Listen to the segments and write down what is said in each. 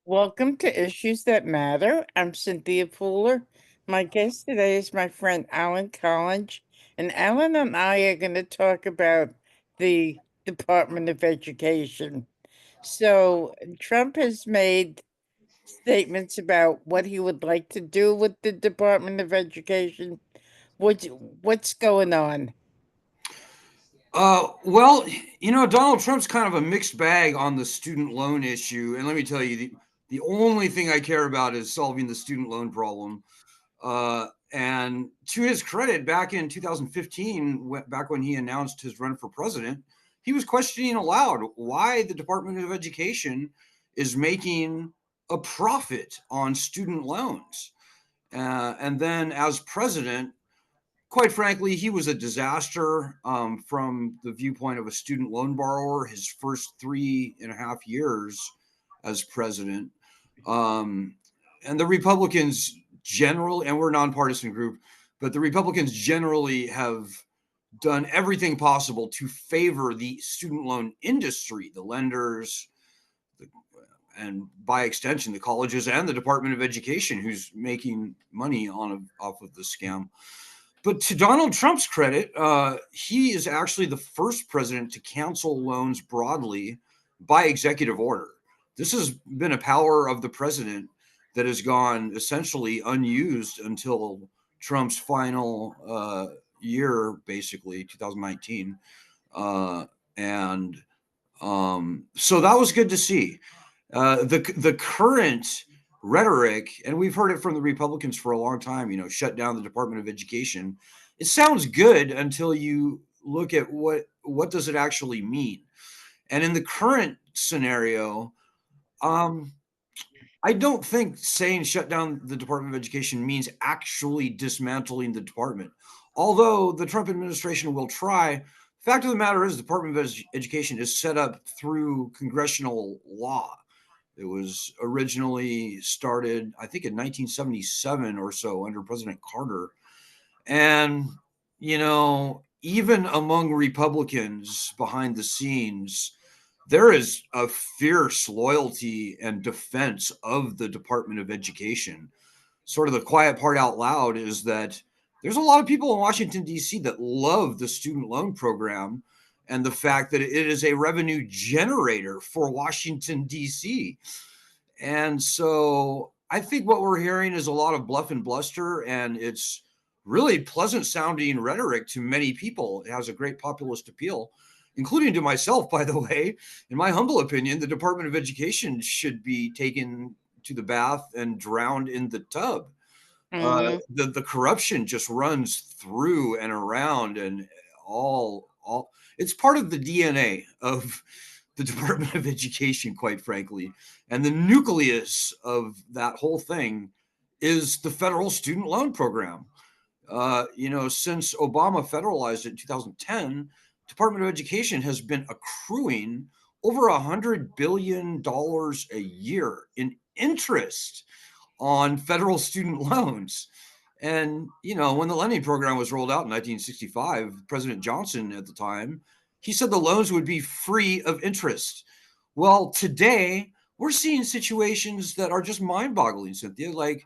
Welcome to Issues That Matter. I'm Cynthia Pooler. My guest today is my friend Alan Collinge, and Alan and I are going to talk about the Department of Education. So, Trump has made statements about what he would like to do with the Department of Education. What, what's going on? Well, Donald Trump's kind of a mixed bag on the student loan issue. And let me tell you, the only thing I care about is solving the student loan problem. And to his credit, back in 2015, back when he announced his run for president, he was questioning aloud why the Department of Education is making a profit on student loans. And then as president, quite frankly, he was a disaster from the viewpoint of a student loan borrower. His first 3.5 years as president, um, and the Republicans generally, and we're a nonpartisan group, but the Republicans generally have done everything possible to favor the student loan industry, the lenders, the, and by extension, the colleges and the Department of Education, who's making money off of the scam. But to Donald Trump's credit, he is actually the first president to cancel loans broadly by executive order. This has been a power of the president that has gone essentially unused until Trump's final year, basically 2019, and so that was good to see. The current rhetoric, and we've heard it from the Republicans for a long time, shut down the Department of Education. It sounds good until you look at what does it actually mean. And in the current scenario, um, I don't think saying shut down the Department of Education means actually dismantling the department. Although the Trump administration will try, fact of the matter is the Department of Education is set up through congressional law. It was originally started, I think, in 1977 or so under President Carter. And, even among Republicans behind the scenes, there is a fierce loyalty and defense of the Department of Education. Sort of the quiet part out loud is that there's a lot of people in Washington, D.C. that love the student loan program and the fact that it is a revenue generator for Washington, D.C. And so I think what we're hearing is a lot of bluff and bluster, and it's really pleasant sounding rhetoric to many people. It has a great populist appeal, including to myself, by the way. In my humble opinion, the Department of Education should be taken to the bath and drowned in the tub. The corruption just runs through and around, and all it's part of the DNA of the Department of Education, quite frankly. And the nucleus of that whole thing is the federal student loan program. Since Obama federalized it in 2010, Department of Education has been accruing over $100 billion a year in interest on federal student loans. And, when the lending program was rolled out in 1965, President Johnson at the time, he said the loans would be free of interest. Well, today, we're seeing situations that are just mind boggling, Cynthia. Like,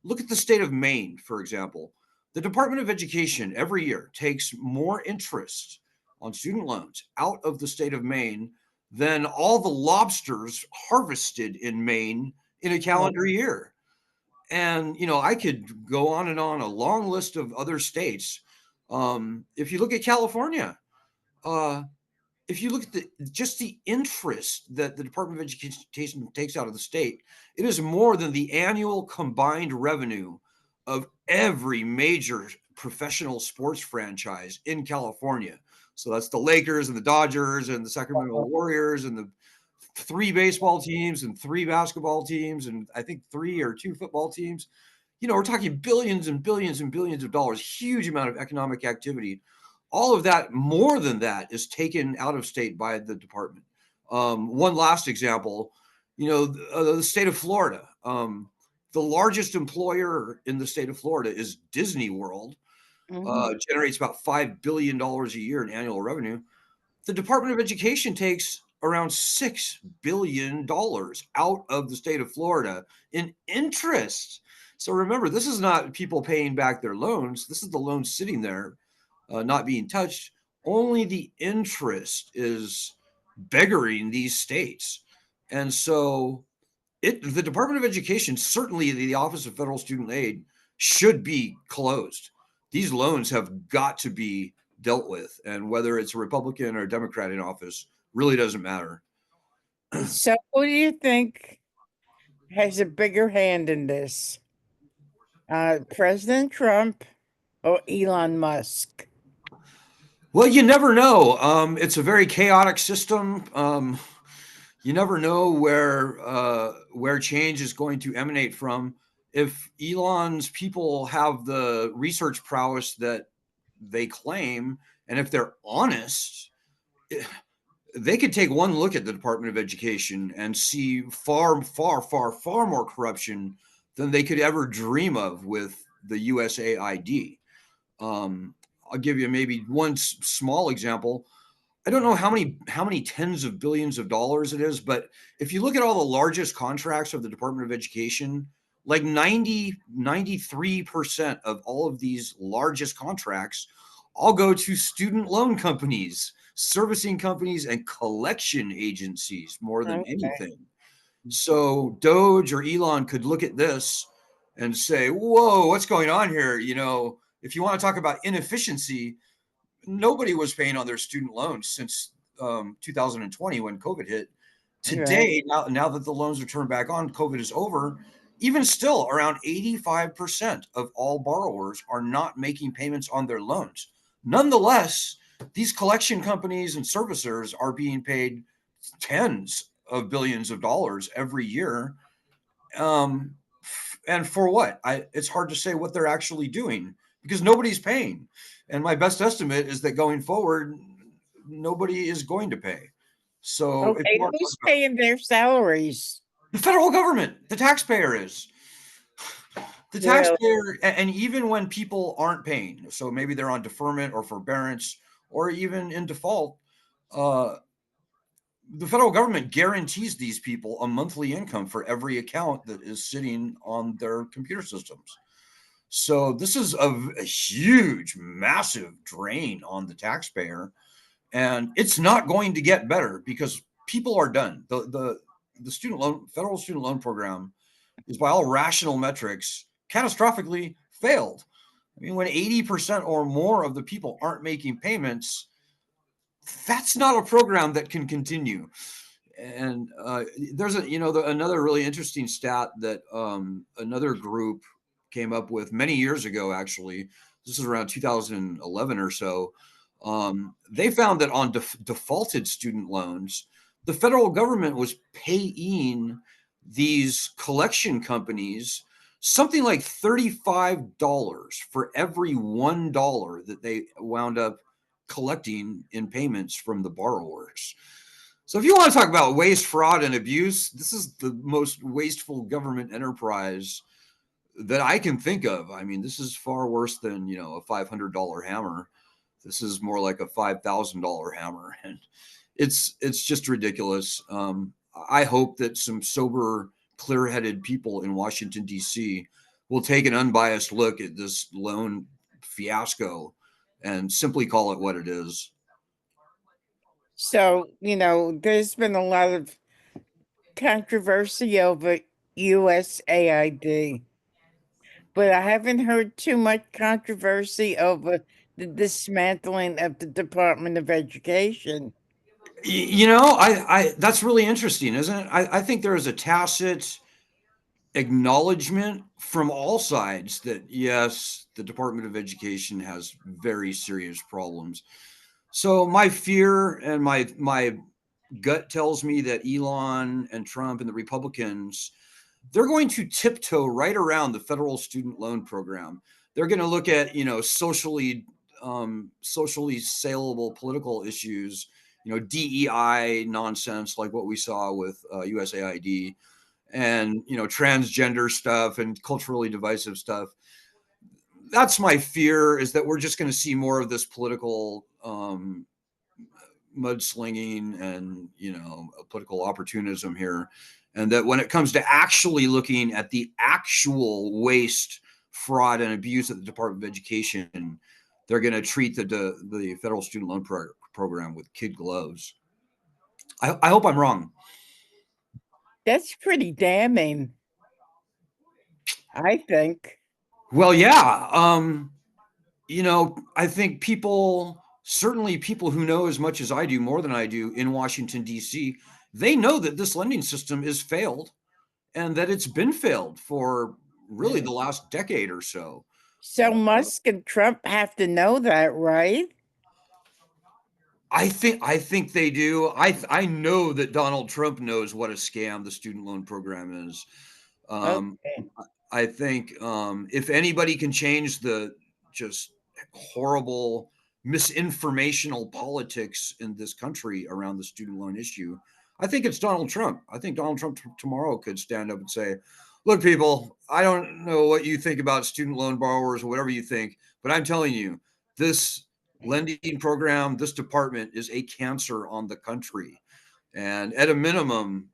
look at the state of Maine, for example. The Department of Education every year takes more interest on student loans out of the state of Maine than all the lobsters harvested in Maine in a calendar year. And, I could go on and on a long list of other states. If you look at California, uh, if you look at just the interest that the Department of Education takes out of the state, it is more than the annual combined revenue of every major professional sports franchise in California. So that's the Lakers and the Dodgers and the Sacramento Warriors and the three baseball teams and three basketball teams and I think three or two football teams. We're talking billions and billions and billions of dollars, huge amount of economic activity. All of that, more than that, is taken out of state by the department. One last example, the state of Florida. The largest employer in the state of Florida is Disney World, generates about $5 billion a year in annual revenue. The Department of Education takes around $6 billion out of the state of Florida in interest. So remember, this is not people paying back their loans. This is the loan sitting there, not being touched. Only the interest is beggaring these states. And so the Department of Education, certainly the Office of Federal Student Aid, should be closed. These loans have got to be dealt with. And whether it's a Republican or a Democrat in office really doesn't matter. So who do you think has a bigger hand in this? President Trump or Elon Musk? Well, you never know. It's a very chaotic system. You never know where change is going to emanate from. If Elon's people have the research prowess that they claim, and if they're honest, they could take one look at the Department of Education and see far, far, far, far more corruption than they could ever dream of with the USAID. I'll give you maybe one small example. I don't know how many tens of billions of dollars it is, but if you look at all the largest contracts of the Department of Education, like 93% of all of these largest contracts all go to student loan companies, servicing companies, and collection agencies more than Okay. anything. So Doge or Elon could look at this and say, whoa, what's going on here? If you want to talk about inefficiency, nobody was paying on their student loans since 2020 when COVID hit. Right. Today, now that the loans are turned back on, COVID is over. Even still, around 85% of all borrowers are not making payments on their loans. Nonetheless, these collection companies and servicers are being paid tens of billions of dollars every year. Um, and for what? It's hard to say what they're actually doing because nobody's paying. And my best estimate is that going forward, nobody is going to pay. So if you Okay, want to talk who's about paying their salaries? the federal government, the taxpayer is the Really? taxpayer, and even when people aren't paying, so maybe they're on deferment or forbearance or even in default, uh, the federal government guarantees these people a monthly income for every account that is sitting on their computer systems. So this is a huge, massive drain on the taxpayer, and it's not going to get better because people are done. The federal student loan program is, by all rational metrics, catastrophically failed. I mean, when 80% or more of the people aren't making payments, that's not a program that can continue. And there's another really interesting stat that another group came up with many years ago. Actually, this is around 2011 or so. They found that on defaulted student loans, the federal government was paying these collection companies something like $35 for every $1 that they wound up collecting in payments from the borrowers. So if you want to talk about waste, fraud, and abuse, this is the most wasteful government enterprise that I can think of. I mean, this is far worse than, a $500 hammer. This is more like a $5,000 hammer, and it's just ridiculous. I hope that some sober, clear-headed people in Washington D.C. will take an unbiased look at this loan fiasco and simply call it what it is. So, there's been a lot of controversy over USAID, but I haven't heard too much controversy over the dismantling of the Department of Education. I that's really interesting, isn't it? I think there is a tacit acknowledgement from all sides that yes, the Department of Education has very serious problems. So my fear and my gut tells me that Elon and Trump and the Republicans, they're going to tiptoe right around the federal student loan program. They're going to look at socially saleable political issues, DEI nonsense like what we saw with USAID, and transgender stuff and culturally divisive stuff. That's my fear, is that we're just going to see more of this political mudslinging and political opportunism here, and that when it comes to actually looking at the actual waste, fraud, and abuse at the Department of Education, they're going to treat the federal student loan program with kid gloves. I hope I'm wrong. That's pretty damning, I think. Well, yeah. I think certainly people who know as much as I do, more than I do, in Washington, D.C., they know that this lending system is failed and that it's been failed for really the last decade or so. So Musk and Trump have to know that, right? I think they do. I know that Donald Trump knows what a scam the student loan program is. Um, Okay. I think if anybody can change the just horrible misinformational politics in this country around the student loan issue, I think it's Donald Trump. I think Donald Trump tomorrow could stand up and say, "Look, people, I don't know what you think about student loan borrowers or whatever you think, but I'm telling you, this lending program, this department is a cancer on the country, and at a minimum,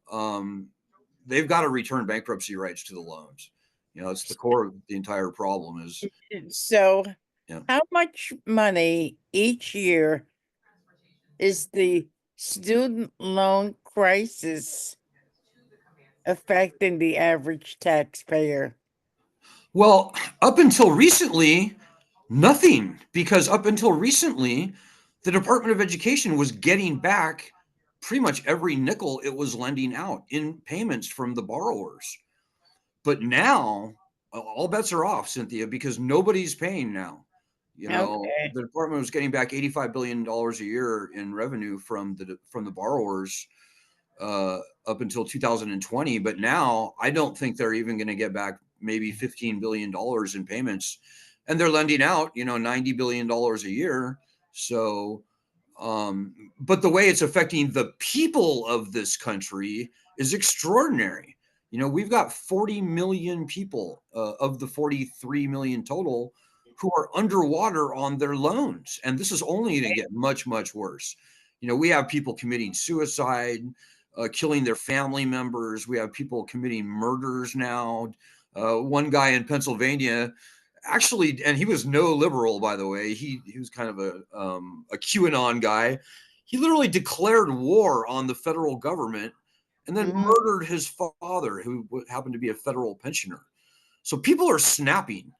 they've got to return bankruptcy rights to the loans. It's the core of the entire problem is, So, yeah. how much money each year is the student loan crisis affecting the average taxpayer? Well, up until recently, nothing, because up until recently, the Department of Education was getting back pretty much every nickel it was lending out in payments from the borrowers. But now all bets are off, Cynthia, because nobody's paying now. Okay. The department was getting back $85 billion a year in revenue from the borrowers up until 2020. But now I don't think they're even going to get back maybe $15 billion in payments, and they're lending out $90 billion a year. So, but the way it's affecting the people of this country is extraordinary. We've got 40 million people of the 43 million total who are underwater on their loans. And this is only going to get much, much worse. We have people committing suicide, killing their family members. We have people committing murders now. One guy in Pennsylvania, actually, and he was no liberal, by the way. He was kind of a QAnon guy. He literally declared war on the federal government and then murdered his father, who happened to be a federal pensioner. So people are snapping.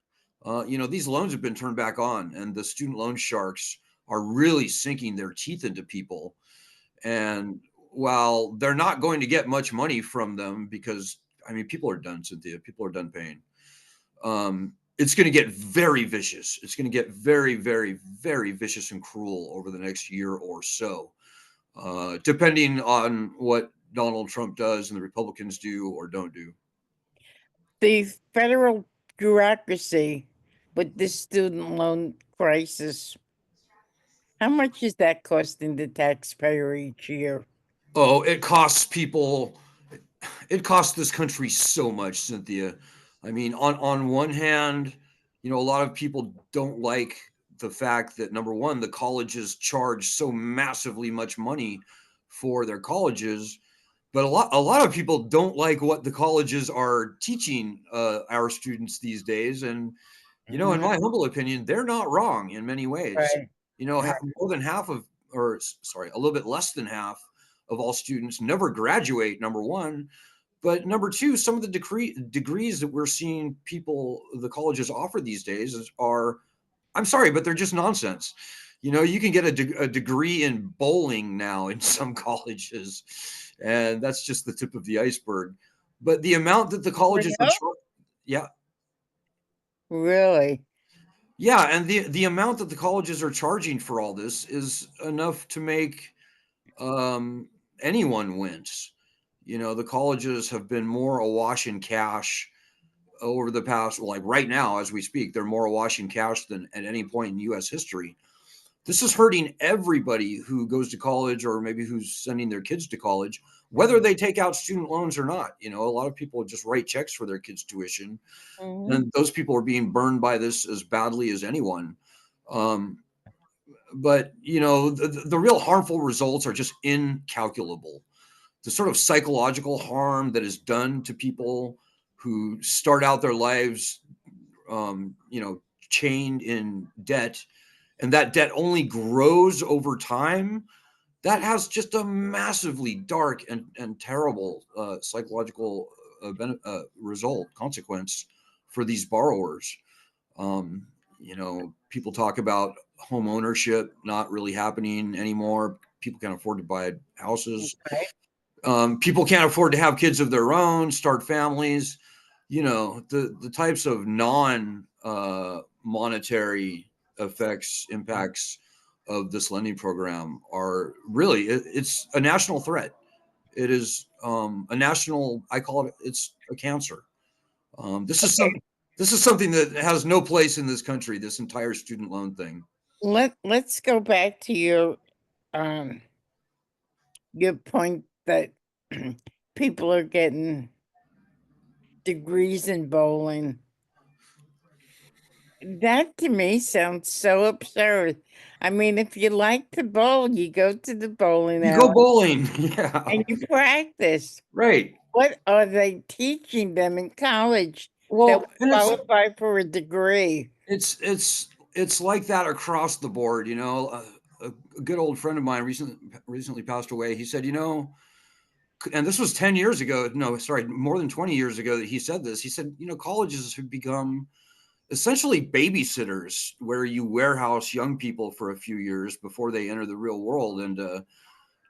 These loans have been turned back on, and the student loan sharks are really sinking their teeth into people. And while they're not going to get much money from them, because people are done, Cynthia. People are done paying. It's going to get very vicious. It's going to get very, very, very vicious and cruel over the next year or so, depending on what Donald Trump does and the Republicans do or don't do. The federal bureaucracy with this student loan crisis, how much is that costing the taxpayer each year? Oh, it costs people. It costs this country so much, Cynthia. On one hand, a lot of people don't like the fact that, number one, the colleges charge so massively much money for their colleges, but a lot of people don't like what the colleges are teaching our students these days. And in my humble opinion, they're not wrong in many ways. Right. Right. More than half of, or sorry, a little bit less than half of all students never graduate, number one. But number two, some of the degrees that we're seeing the colleges offer these days are, I'm sorry, but they're just nonsense. You can get a degree in bowling now in some colleges, and that's just the tip of the iceberg. But the amount that the colleges are, yeah, Really? yeah, and the amount that the colleges are charging for all this is enough to make anyone wince. The colleges have been more awash in cash over the past, like right now as we speak, they're more awash in cash than at any point in U.S. history. This is hurting everybody who goes to college or maybe who's sending their kids to college, whether they take out student loans or not. A lot of people just write checks for their kids' tuition, and those people are being burned by this as badly as anyone. Um, but the real harmful results are just incalculable. The sort of psychological harm that is done to people who start out their lives, chained in debt, and that debt only grows over time, that has just a massively dark and terrible psychological result, consequence for these borrowers. Um, People talk about home ownership not really happening anymore. People can't afford to buy houses. Right. People can't afford to have kids of their own, start families. The types of non monetary impacts of this lending program are really, it's a national threat. It is a national, I call it, it's a cancer. Um, this is some Okay. this is something that has no place in this country. This entire student loan thing. Let's go back to um your point that people are getting degrees in bowling. That to me sounds so absurd. I mean, if you like to bowl, you go to the bowling You go alley bowling, yeah, and you practice. right. What are they teaching them in college that Well, would and qualify for a degree? it's like that across the board. A good old friend of mine recently passed away. He said, and this was 10 years ago. No, sorry, more than 20 years ago that he said this. He said, colleges have become essentially babysitters where you warehouse young people for a few years before they enter the real world. And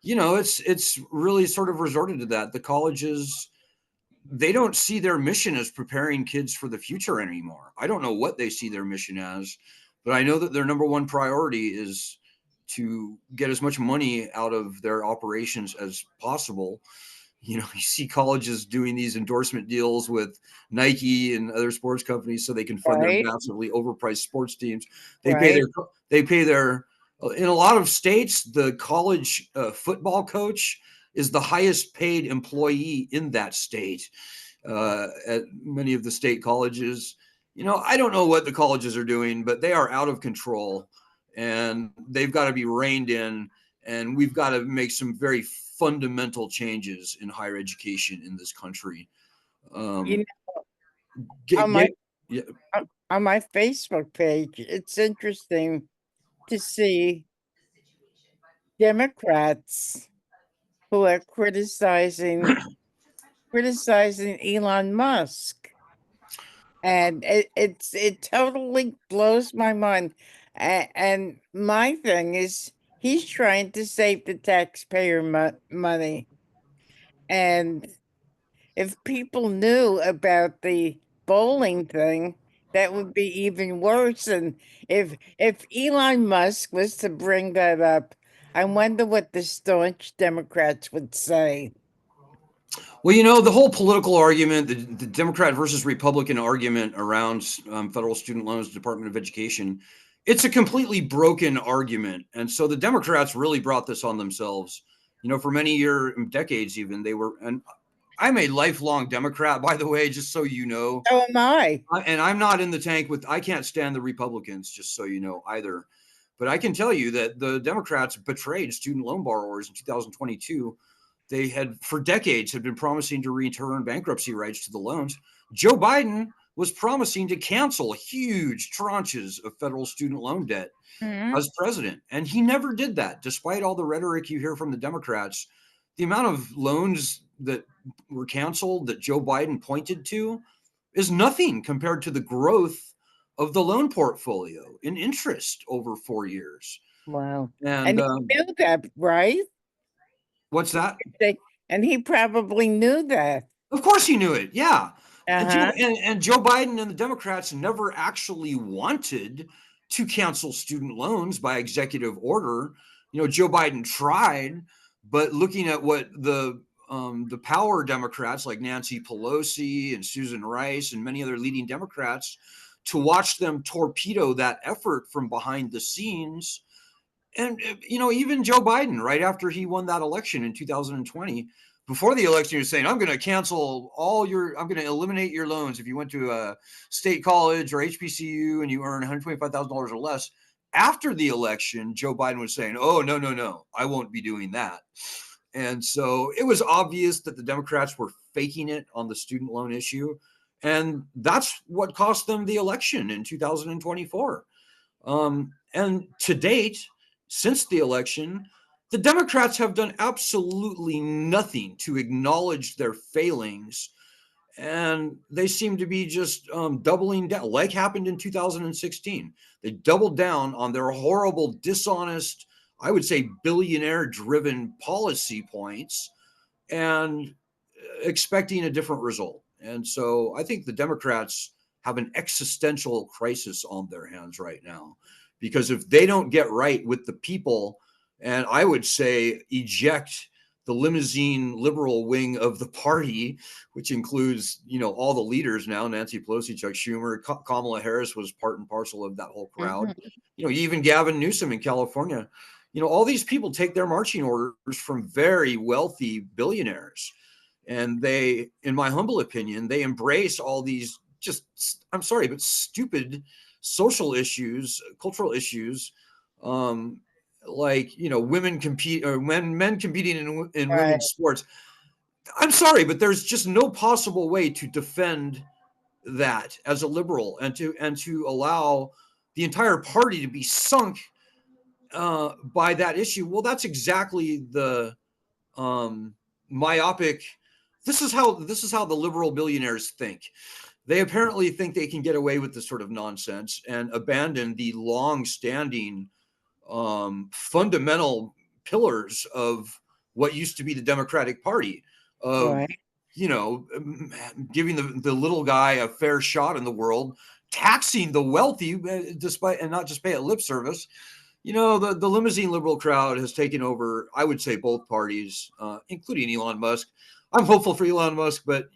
it's really sort of resorted to that. The colleges, they don't see their mission as preparing kids for the future anymore. I don't know what they see their mission as, but I know that their number one priority is to get as much money out of their operations as possible. You see colleges doing these endorsement deals with Nike and other sports companies so they can fund their Right, massively overpriced sports teams. They pay right. their they pay their in a lot of states, the college football coach is the highest paid employee in that state. At many of the state colleges, I don't know what the colleges are doing, but they are out of control, and they've got to be reined in, and we've got to make some very fundamental changes in higher education in this country. You Um, know, get on my get yeah, on my Facebook page, it's interesting to see Democrats who are criticizing Elon Musk. And it totally blows my mind. And my thing is, he's trying to save the taxpayer money. And if people knew about the bowling thing, that would be even worse. And if Elon Musk was to bring that up, I wonder what the staunch Democrats would say. well, the whole political argument, the Democrat versus Republican argument around federal student loans, Department of Education, it's a completely broken argument. And so the Democrats really brought this on themselves. For many decades even, they were, and I'm a lifelong Democrat, by the way, just so you know. So am I. And I'm not in the tank I can't stand the Republicans, just so you know, either. But I can tell you that the Democrats betrayed student loan borrowers in 2022. They had, for decades, had been promising to return bankruptcy rights to the loans. Joe Biden was promising to cancel huge tranches of federal student loan debt Mhm. as president. And he never did that, despite all the rhetoric you hear from the Democrats. The amount of loans that were canceled that Joe Biden pointed to is nothing compared to the growth of the loan portfolio in interest over 4 years. Wow. And And he knew that, right? what's that? And he probably knew that. Of course he knew it. Yeah. Uh-huh. And Joe Biden and the Democrats never actually wanted to cancel student loans by executive order. Joe Biden tried, but looking at what the power Democrats like Nancy Pelosi and Susan Rice and many other leading Democrats, to watch them torpedo that effort from behind the scenes. And even Joe Biden, right after he won that election in 2020, before the election, he was saying, I'm going to I'm going to eliminate your loans if you went to a state college or HBCU and you earn $125,000 or less. after the election, Joe Biden was saying, "Oh, no, no, no, I won't be doing that." And so it was obvious that the Democrats were faking it on the student loan issue. And that's what cost them the election in 2024. And to date, since the election, the Democrats have done absolutely nothing to acknowledge their failings. And they seem to be just doubling down, like happened in 2016. They doubled down on their horrible, dishonest, I would say billionaire driven policy points and expecting a different result. And so I think the Democrats have an existential crisis on their hands right now, because if they don't get right with the people, and I would say eject the limousine liberal wing of the party, which includes, all the leaders now, Nancy Pelosi, Chuck Schumer, Kamala Harris was part and parcel of that whole crowd. Mhm. Even Gavin Newsom in California. All these people take their marching orders from very wealthy billionaires. And they, in my humble opinion, they embrace all these just, I'm sorry, but stupid social issues, cultural issues, um, like, women compete, or men competing in Right. women's sports. I'm sorry, but there's just no possible way to defend that as a liberal, and to allow the entire party to be sunk by that issue. Well, that's exactly the myopic. This is how the liberal billionaires think. They apparently think they can get away with this sort of nonsense and abandon the long-standing fundamental pillars of what used to be the Democratic Party, of Right. giving the little guy a fair shot in the world, taxing the wealthy, despite, and not just pay it lip service. The limousine liberal crowd has taken over, I would say, both parties, including Elon Musk. I'm hopeful for Elon Musk, but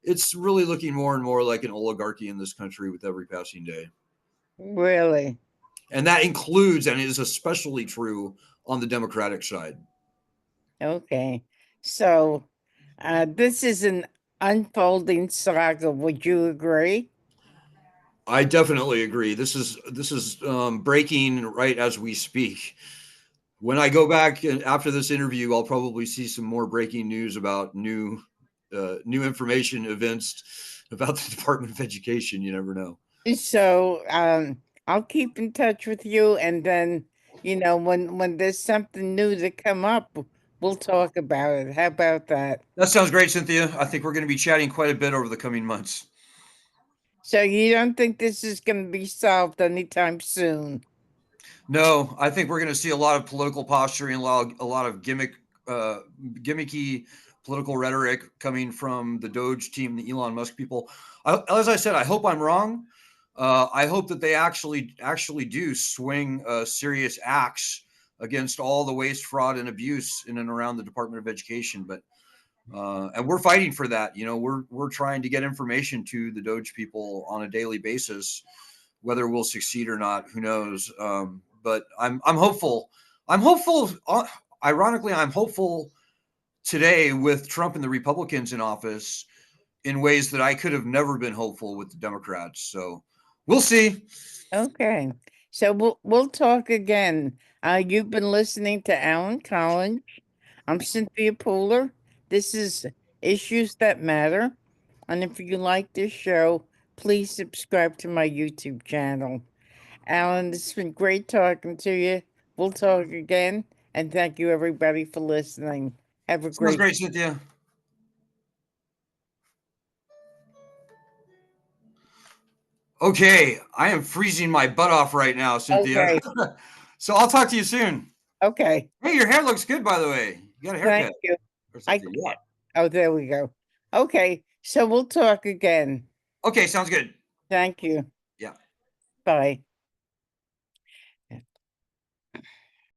it's really looking more and more like an oligarchy in this country with every passing day. Really? And that includes, and is especially true, on the Democratic side. Okay. So, this is an unfolding saga. Would you agree? I definitely agree. This is breaking right as we speak. When I go back and after this interview, I'll probably see some more breaking news about new information, events about the Department of Education. You never know. So, I'll keep in touch with you, and then, when there's something new to come up, we'll talk about it. How about that? That sounds great, Cynthia. I think we're going to be chatting quite a bit over the coming months. So you don't think this is going to be solved anytime soon? No, I think we're going to see a lot of political posturing, a lot of gimmicky political rhetoric coming from the Doge team, the Elon Musk people. As I said, I hope I'm wrong. I hope that they actually do swing a serious axe against all the waste, fraud, and abuse in and around the Department of Education. But and we're fighting for that. We're trying to get information to the Doge people on a daily basis. Whether we'll succeed or not, who knows? But I'm hopeful. I'm hopeful. Ironically, I'm hopeful today with Trump and the Republicans in office in ways that I could have never been hopeful with the Democrats. So we'll see. Okay. So we'll talk again. You've been listening to Alan Collinge. I'm Cynthia Pooler. This is Issues That Matter. And if you like this show, please subscribe to my YouTube channel. Alan, it's been great talking to you. We'll talk again. And thank you, everybody, for listening. Have a Sounds great great, Cynthia. Okay, I am freezing my butt off right now, Cynthia. Okay. So I'll talk to you soon. Okay. Hey, your hair looks good, by the way. You got a Thank haircut you. or I something. Yeah. Oh, there we go. Okay. So we'll talk again. Okay, sounds good. Thank you. Yeah. Bye.